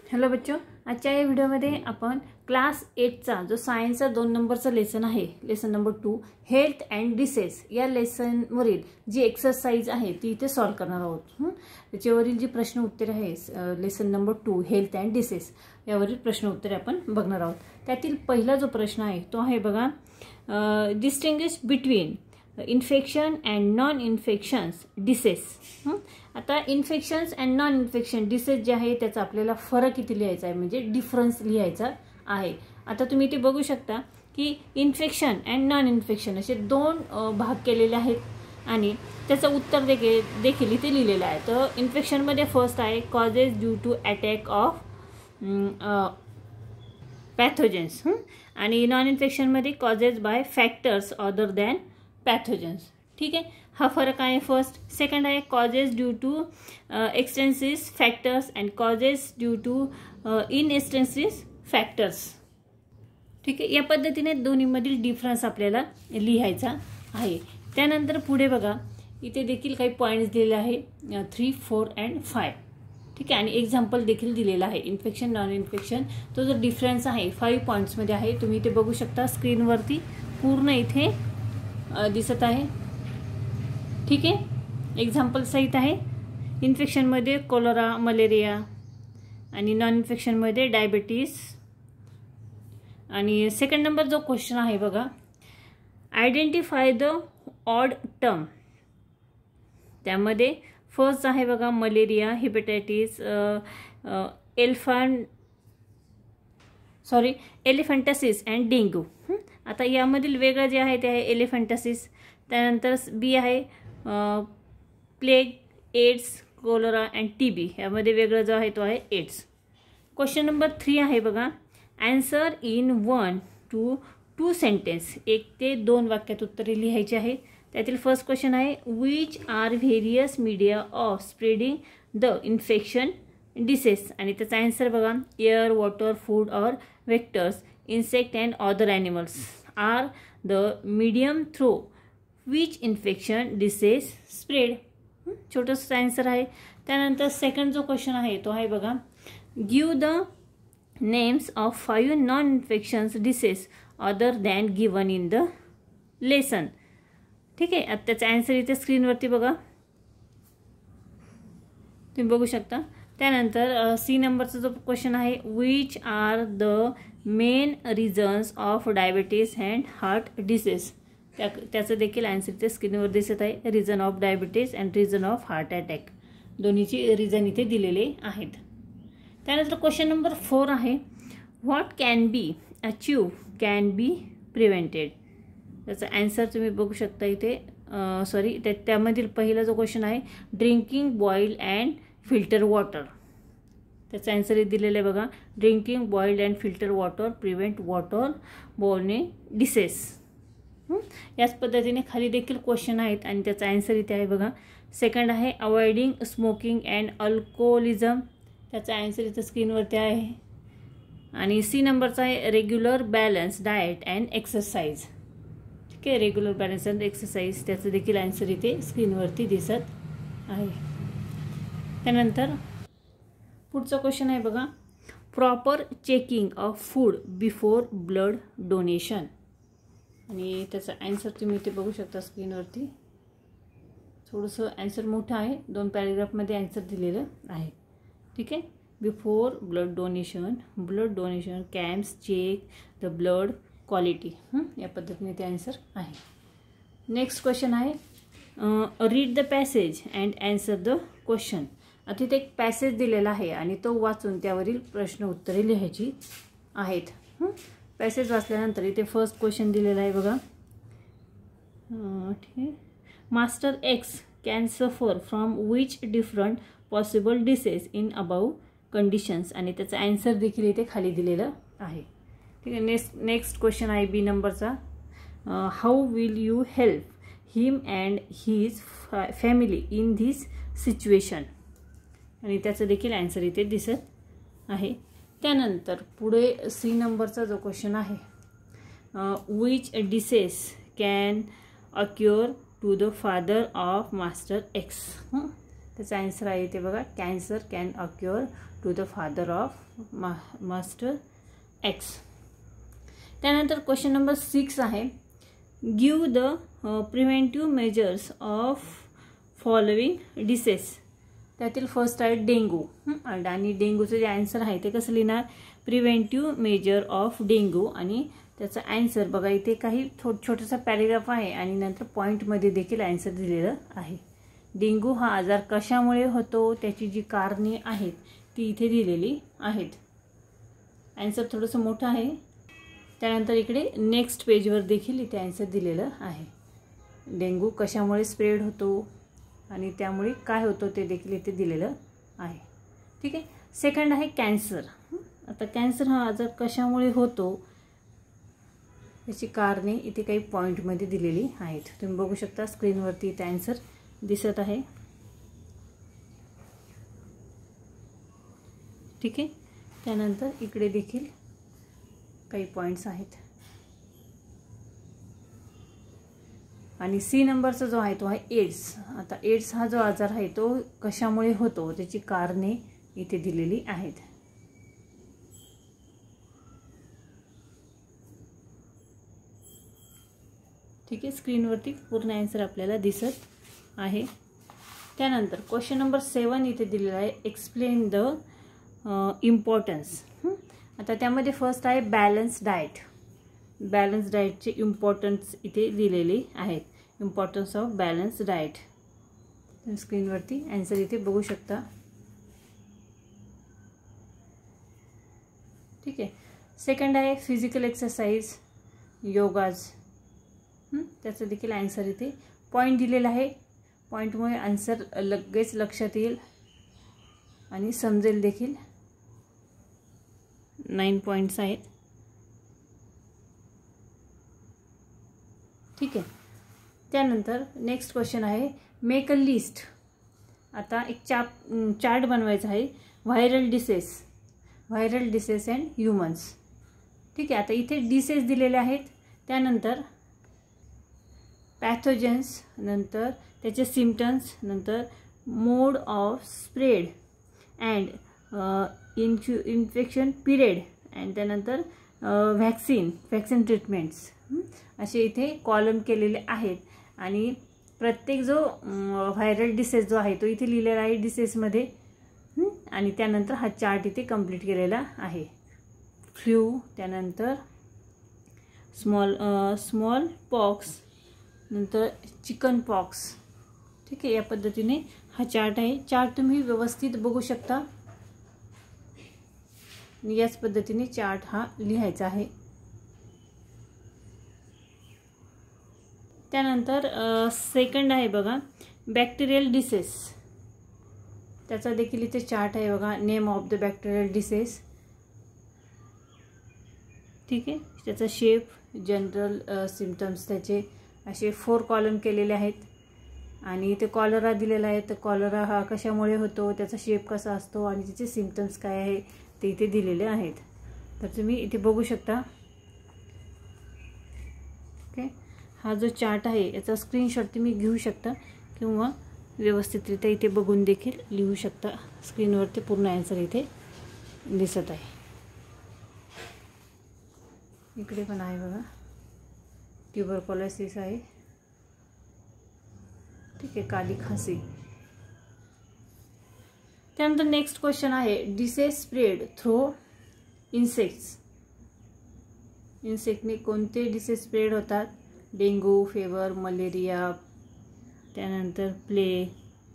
Hello बच्चों, आजच्या या व्हिडिओमध्ये आपण क्लास 8चा जो सायन्सचा 2 नंबरचा लेसन आहे, lesson number 2 health and disease या लेसनवरील जी एक्सरसाइज आहे ती इथे सॉल्व करणार आहोत। त्याच्यावरील जी प्रश्न उत्तरे आहे lesson number 2 health and disease यावरील प्रश्न उत्तरे आपण बघणार आहोत। त्यातील पहिला जो प्रश्न आहे तो आहे बघा, distinguish between infection and non infections disease. आता infections and non infection disease जे आहे त्याचा आपल्याला फरक इथे लिहायचा आहे, म्हणजे डिफरन्स लिहायचा आहे। आता तुम्ही इथे बघू शकता की इन्फेक्शन अँड नॉन इन्फेक्शन असे दोन भाग केलेले आहेत आणि त्याचं उत्तर देखील इथे लिहिलेलं आहे। तर इन्फेक्शन मध्ये फर्स्ट आहे causes due to attack of pathogens आणि नॉन इन्फेक्शन मध्ये causes by factors other than pathogens. ठीक आहे, हा फरक आहे फर्स्ट। सेकंड आहे causes due to extrinsic factors and causes due to इनएक्सटेन्सिस फॅक्टर्स। ठीक आहे, या पद्धतीने दोन्हीमधील डिफरन्स आपल्याला लिहायचा आहे। त्यानंतर पुढे बघा, इथे देखील काही पॉइंट्स दिलेले आहे 3, 4 अँड 5। ठीक आहे, आणि एक्झाम्पल देखील दिलेला आहे इन्फेक्शन नॉन इन्फेक्शन। तो जो डिफरन्स आहे 5 पॉइंट्समध्ये आहे, तुम्ही इथे बघू शकता स्क्रीनवरती पूर्ण इथे दिसत आहे। ठीक आहे, एक्झाम्पल सहित आहे। इन्फेक्शनमध्ये कोलेरा मलेरिया आणि नॉन इन्फेक्शनमध्ये डायबिटीज। आणि सेकंड नंबर जो क्वेश्चन आहे बघा, आयडेंटिफाय द ऑड टर्म। त्यामध्ये फर्स्ट आहे बघा मलेरिया, हेपेटायटिस, एलिफंटासिस अँड डेंग्यू। आता यामधील वेगळं जे आहे ते आहे एलिफंटासिस। त्यानंतर बी आहे plague, AIDS, cholera and TB. यामध्ये वेगळं जो आहे तो आहे एड्स। क्वेश्चन नंबर 3 आहे बघा, आन्सर इन 1 to 2 सेंटेन्स। 1 ते 2 वाक्यात उत्तरे लिहायची आहे। त्यातील फर्स्ट क्वेश्चन आहे which are various media of spreading the infection disease. आणि त्याचा आन्सर बघा, एअर, वॉटर, फूड और vectors, insect and other animals are the medium through which infection disease spread। छोटासा आन्सर आहे। त्यानंतर सेकंड जो क्वेश्चन आहे तो आहे बघा, give the names of 5 non infections disease other than given in the lesson. ठीक आहे, आता त्याचा आन्सर इथे स्क्रीनवरती बघा, तुम्ही बघू शकता। त्यानंतर सी नंबरचा जो क्वेश्चन आहे, which are the main reasons of diabetes and heart disease. त्याचं देखील आन्सर इथे स्क्रीनवर दिसत आहे, reason of diabetes and reason of heart attack. दोन्हीची रिझन इथे दिलेले आहेत। त्यानंतर क्वेश्चन नंबर 4 आहे, what can be achieve can be prevented. त्याचा आन्सर तुम्ही बघू शकता इथे, त्यामधील पहिला जो क्वेश्चन आहे drinking boiled and filter water. त्याचा आन्सर इथे दिलेला आहे बघा, drinking boiled and filter water prevent water borne disease. याच पद्धतीने खाली देखील क्वेश्चन आहेत आणि त्याचा आन्सर इथे आहे बघा। सेकंड आहे अवॉइडिंग स्मोकिंग अँड अल्कोहोलिझम। त्याचा आन्सर इथे स्क्रीनवरती आहे। आणि सी नंबरचा आहे regular balance diet and exercise. ठीक आहे, रेग्युलर बॅलन्स अँड एक्सरसाइज, त्याचं देखील आन्सर इथे स्क्रीनवरती दिसत आहे। त्यानंतर पुढचा क्वेश्चन आहे बघा, proper checking of food before blood donation. आणि त्याचा आन्सर तुम्ही इथे बघू शकता स्क्रीनवरती। थोडंसं आन्सर मोठं आहे, 2 पॅरेग्राफमध्ये आन्सर दिलेलं आहे। ठीक आहे, before blood donation camps check the blood quality. या पद्धतीने ते आन्सर आहे। नेक्स्ट क्वेश्चन आहे, read the passage and answer the question. आता इथे एक पॅसेज दिलेला आहे आणि तो वाचून त्यावरील प्रश्न उत्तरे लिहायची आहेत। पॅसेज वाचल्यानंतर इथे फर्स्ट क्वेश्चन दिलेला आहे बघा, ठीक आहे, master x can suffer from which different possible disease in above conditions. आणि त्याचा आन्सर देखील इथे खाली दिलेलं आहे। ठीक आहे, नेक्स्ट क्वेश्चन आहे बी नंबरचा, how will you help him and his family in this situation. आणि त्याचं देखील आन्सर इथे दिसत आहे। त्यानंतर पुढे सी नंबरचा जो क्वेश्चन आहे, which disease can occur to the father of master X. त्याचा आन्सर आहे इथे बघा, cancer can occur to the father of master X. त्यानंतर क्वेश्चन नंबर 6 आहे, give the preventive measures of following diseases. त्यातील फर्स्ट आहे dengue. आणि डेंगूचं जे आन्सर आहे ते कसं लिहिणार, प्रिव्हेंटिव्ह मेजर ऑफ डेंगू. आणि त्याचा आन्सर बघा इथे काही छोटासा पॅरेग्राफ आहे आणि नंतर पॉईंटमध्ये देखील आन्सर दिलेलं आहे. डेंगू हा आजार कशामुळे होतो, त्याची जी कारणे आहेत ती इथे दिलेली आहेत. आन्सर थोडंसं मोठं आहे. त्यानंतर इकडे नेक्स्ट पेजवर देखील इथे आन्सर दिलेलं आहे. डेंगू कशामुळे स्प्रेड होतो आणि त्यामुळे काय होतं ते देखील इथे दिलेलं आहे. ठीक आहे. सेकंड आहे कॅन्सर. आता कॅन्सर हा आजार कशामुळे होतो याची कारणे इथे काही पॉईंटमध्ये दिलेली आहेत. तुम्ही बघू शकता स्क्रीनवरती इथे आन्सर दिसत आहे. ठीक आहे. त्यानंतर इकडे देखील काही पॉईंट्स आहेत. आणि सी नंबरचा जो आहे तो आहे एड्स. आता एड्स हा जो आजार आहे तो कशामुळे होतो त्याची कारणे इथे दिलेली आहेत. ठीक आहे. स्क्रीनवरती पूर्ण आन्सर आपल्याला दिसत आहे. त्यानंतर क्वेश्चन नंबर 7 इथे दिलेला आहे, एक्सप्लेन द इम्पॉर्टन्स. आता त्यामध्ये फर्स्ट आहे बॅलन्स डाएट. बॅलन्स डाएटचे इम्पॉर्टन्स इथे दिलेले आहेत. Importance of balance diet. स्क्रीनवरती आन्सर इथे बघू शकता. ठीक आहे. सेकंड आहे फिजिकल एक्सरसाइज, योगाज. त्याचं देखील आन्सर इथे पॉईंट दिलेला आहे. पॉईंटमुळे आन्सर लगेच लक्षात येईल आणि समजेल देखील. 9 पॉईंट्स आहेत. ठीक आहे. त्यानंतर नेक्स्ट क्वेश्चन आहे, मेक अ लिस्ट. आता एक चार्ट बनवायचा आहे, व्हायरल डिसेस अँड ह्युमन्स. ठीक आहे. आता इथे डिसेस दिलेले आहेत. त्यानंतर पॅथोजन्स, नंतर त्याचे सिम्पटम्स, नंतर mode of spread and infection period and त्यानंतर व्हॅक्सिन ट्रीटमेंट्स. असे इथे कॉलम केलेले आहेत. आणि प्रत्येक जो व्हायरल डिसेस जो आहे तो इथे लिहिलेला आहे डिसेसमध्ये. आणि त्यानंतर हा चार्ट इथे कंप्लीट केलेला आहे. फ्लू, त्यानंतर स्मॉल पॉक्स, नंतर चिकन पॉक्स. ठीक आहे. या पद्धतीने हा चार्ट आहे. चार्ट तुम्ही व्यवस्थित बघू शकता. याच पद्धतीने चार्ट हा लिहायचा आहे. त्यानंतर सेकंड आहे बघा बॅक्टेरियल डिसेस. त्याचा देखील इथे चार्ट आहे बघा, name of the bacterial dishes. ठीक आहे. त्याचा शेप, जनरल सिम्पटम्स त्याचे असे 4 कॉलम केलेले आहेत. आणि इथे कॉलरा दिलेला आहे. तर कॉलरा हा कशामुळे होतो, त्याचा शेप कसा असतो आणि त्याचे सिम्पटम्स काय आहे ते इथे दिलेले आहेत. तर तुम्ही इथे बघू शकता. ओके. हा जो चार्ट आहे याचा स्क्रीनशॉट तुम्ही घेऊ शकता किंवा व्यवस्थितरित्या इथे बघून देखील लिहू शकता. स्क्रीनवरती पूर्ण आन्सर इथे दिसत आहे. इकडे पण आहे बघा, ट्युबरक्युलोसिस आहे. ठीक आहे. काली खासी. त्यानंतर नेक्स्ट क्वेश्चन आहे, डिसेस स्प्रेड थ्रू इन्सेक्ट्स. इन्सेक्टने कोणते डिसेस स्प्रेड होतात, डेंगू, फेवर, मलेरिया, त्यानंतर प्ले,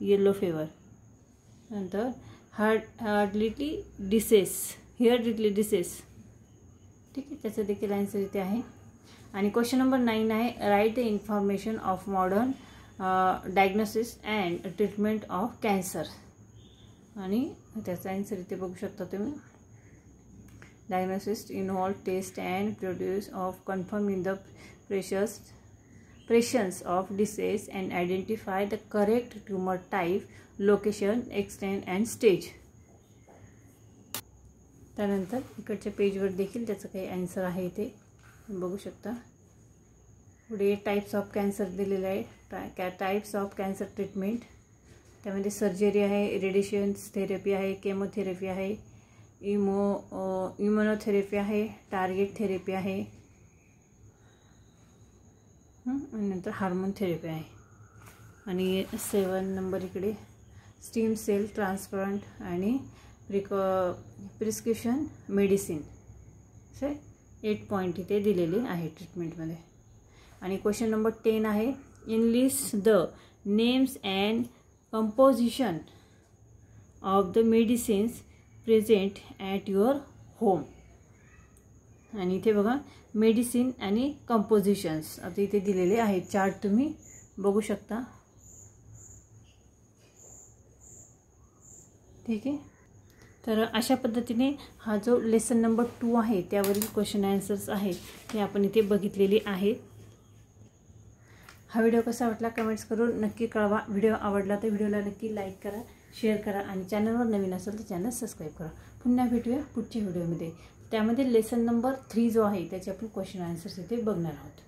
येलो फेवर. नंतर हार्डली डिसेस. ठीक आहे. त्याचं देखील आन्सर इथे आहे. आणि क्वेश्चन नंबर 9 आहे, write the information of modern diagnosis and treatment of cancer. आणि त्याचा आन्सर इथे बघू शकता तुम्ही. Diagnosis involve test and produce of confirming the presence of disease and identify the correct tumor type, location, extent and stage. त्यानंतर इकडच्या पेजवर देखील त्याचं काही आन्सर आहे इथे बघू शकता. पुढे टाइप्स ऑफ कॅन्सर दिलेले आहे. टाइप्स ऑफ कॅन्सर ट्रीटमेंट, त्यामध्ये सर्जरी आहे, रेडिएशन्स थेरपी आहे, केमोथेरपी आहे, इम्युनोथेरपी आहे, टार्गेट थेरपी आहे आणि नंतर हार्मोन थेरपी आहे. आणि 7 नंबर इकडे स्टीम सेल ट्रान्सप्लांट आणि प्रिस्क्रिप्शन मेडिसिन. 8 पॉईंट इथे दिलेले आहे ट्रीटमेंटमध्ये. आणि क्वेश्चन नंबर 10 आहे enlist the names and composition of the medicines present at your home. आणि इथे बघा मेडिसिन आणि कंपोजिशन्स आता इथे दिलेले आहेत. चार्ट तुम्ही बघू शकता. ठीक आहे. तर अशा पद्धतीने हा जो लेसन नंबर 2 आहे त्यावरील क्वेश्चन आन्सर्स आहेत ते आपण इथे बघितलेले आहेत. हा व्हिडिओ कसा वाटला कमेंट्स करून नक्की कळवा. व्हिडिओ आवडला तर व्हिडिओला नक्की लाईक करा, शेअर करा आणि चॅनलवर नवीन असेल तर चॅनल सबस्क्राईब करा. पुन्हा भेटूया पुढच्या व्हिडिओमध्ये. त्यामध्ये लेसन नंबर 3 जो आहे त्याचे आपण क्वेश्चन आन्सर्स इथे बघणार आहोत.